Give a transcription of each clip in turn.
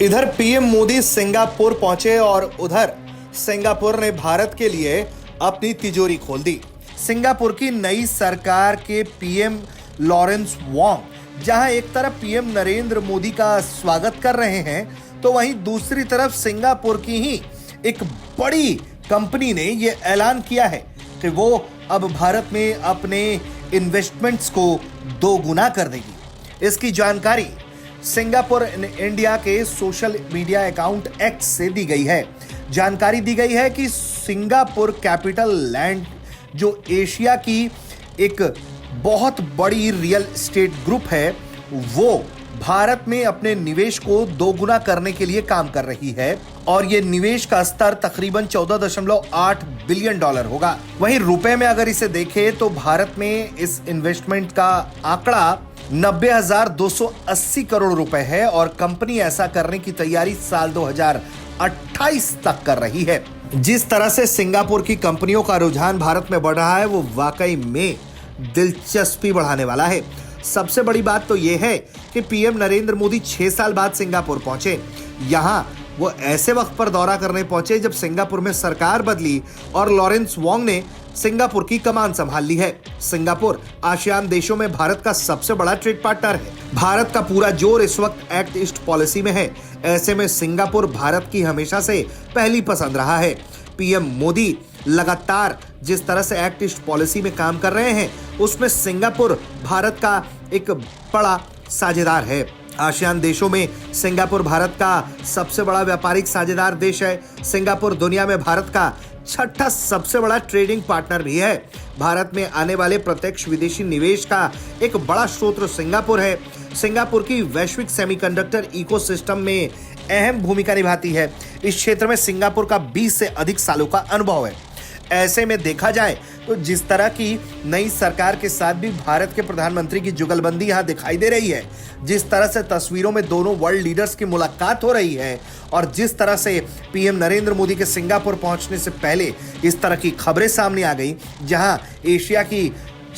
इधर PM Modi Singapore पहुंचे और उधर सिंगापुर ने भारत के लिए अपनी तिजोरी खोल दी। सिंगापुर की नई सरकार के पीएम लॉरेंस वोंग जहां एक तरफ पीएम नरेंद्र मोदी का स्वागत कर रहे हैं, तो वहीं दूसरी तरफ सिंगापुर की ही एक बड़ी कंपनी ने यह ऐलान किया है कि वो अब भारत में अपने इन्वेस्टमेंट्स को दोगुना कर देगी। इसकी जानकारी सिंगापुर इंडिया के सोशल मीडिया अकाउंट एक्स से दी गई है। जानकारी दी गई है कि सिंगापुर कैपिटल लैंड जो एशिया की एक बहुत बड़ी रियल एस्टेट ग्रुप है, वो भारत में अपने निवेश को दोगुना करने के लिए काम कर रही है और ये निवेश का स्तर तकरीबन 14.8 बिलियन डॉलर होगा। वहीं रुपए में अगर इसे देखें तो भारत में इस इन्वेस्टमेंट का आंकड़ा 90,280 करोड़ रुपए है और कंपनी ऐसा करने की तैयारी साल 2028 तक कर रही है। जिस तरह से सिंगापुर की कंपनियों का रुझान भारत में बढ़ रहा है, वो वाकई में दिलचस्पी बढ़ाने वाला है। सबसे बड़ी बात तो यह है कि पीएम नरेंद्र मोदी 6 साल बाद सिंगापुर पहुंचे। यहां वो ऐसे वक्त पर दौरा करने पहुंचे जब सिंगापुर में सरकार बदली और लॉरेंस वोंग ने सिंगापुर की कमान संभाल ली है। सिंगापुर आसियान देशों में भारत का सबसे बड़ा ट्रेड पार्टनर है। भारत का पूरा जोर इस वक्त एक्ट ईस्ट पॉलिसी में है। ऐसे में सिंगापुर भारत की हमेशा से पहली पसंद रहा है। पीएम मोदी लगातार जिस तरह से एक्ट ईस्ट पॉलिसी में काम कर रहे हैं, उसमें सिंगापुर भारत का एक बड़ा साझेदार है। आसियान देशों में सिंगापुर भारत का सबसे बड़ा व्यापारिक साझेदार देश है। सिंगापुर दुनिया में भारत का 6ठा सबसे बड़ा ट्रेडिंग पार्टनर भी है। भारत में आने वाले प्रत्यक्ष विदेशी निवेश का एक बड़ा स्रोत सिंगापुर है। सिंगापुर की वैश्विक सेमीकंडक्टर इकोसिस्टम में अहम भूमिका निभाती है। इस क्षेत्र में सिंगापुर का 20 से अधिक सालों का अनुभव है। ऐसे में देखा जाए तो जिस तरह की नई सरकार के साथ भी भारत के प्रधानमंत्री की जुगलबंदी यहां दिखाई दे रही है, जिस तरह से तस्वीरों में दोनों वर्ल्ड लीडर्स की मुलाकात हो रही है और जिस तरह से पीएम नरेंद्र मोदी के सिंगापुर पहुंचने से पहले इस तरह की खबरें सामने आ गई, जहां एशिया की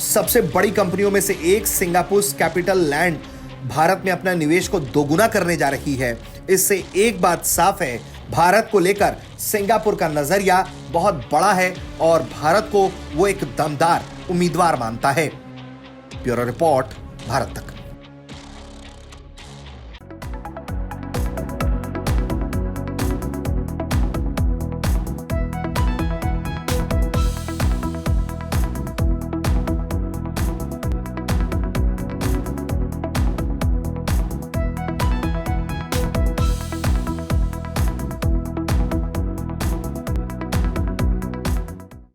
सबसे बड़ी कंपनियों में से एक सिंगापुर कैपिटल लैंड भारत में अपना निवेश को दोगुना करने जा रही है, इससे एक बात साफ है, भारत को लेकर सिंगापुर का नजरिया बहुत बड़ा है और भारत को वो एक दमदार उम्मीदवार मानता है। ब्यूरो रिपोर्ट, भारत तक।